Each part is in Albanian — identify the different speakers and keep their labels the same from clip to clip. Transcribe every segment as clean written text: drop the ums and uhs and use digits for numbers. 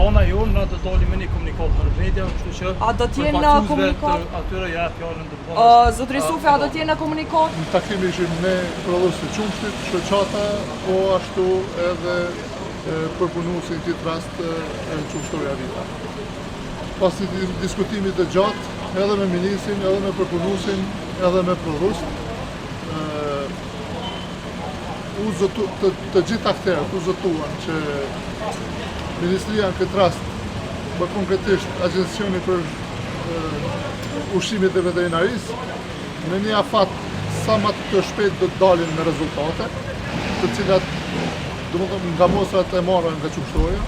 Speaker 1: ana jonë na do dalim me një komunikat në media, kështu që
Speaker 2: A do t'jenë në komunikat?
Speaker 1: Atyre ja fjalën
Speaker 2: Zotri Sufi, a do t'jenë në komunikat?
Speaker 3: Në takim ishim ne prodhues të qumshtit, shoqata, po ashtu edhe përpunuesi në këtë rast qumshtoria Vita. Pas diskutimit të gjatë, edhe me ministrin, edhe me përpunuesin, edhe me prodhuesin, të gjithë akterët u zotuan që Ministria në këtë rast, më konkretisht Agjencioni për Ushqimit dhe Veterinarisë, në një afat sa më të shpejt do të dalin me rezultate, të cilat nga mostrat e marra nga qumshtoria.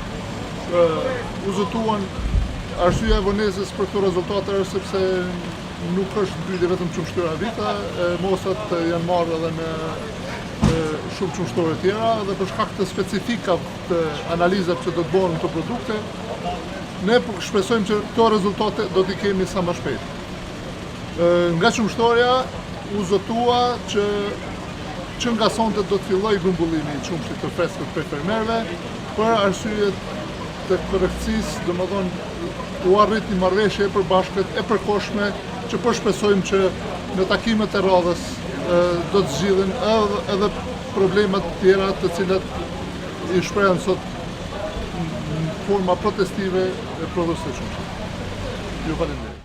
Speaker 3: U zotuan arsyeja e vonesës për këto rezultate është sepse nuk është mbyllje vetëm qumshtoria Vita, mostrat janë marrë edhe me shumë qumshtore tjera dhe për shkak të specifikave të analizave që do të bëhen këto produkte, ne shpresojmë që këto rezultate do t'i kemi sa më shpejt. Nga qumshtoria u zotua që nga sonte do të fillojë grumbullimi i qumshtit të freskët për fermerëve për arsye të korrekcisë, domethënë u arrit një marrëveshje e përbashkët e përkohshme që po shpresojmë që në takimet e radhës do të zgjidhen edhe problemat tjera të cilat i shprehen sot në forma protestive e prodhuesve të qumshtit. Ju falenderoj.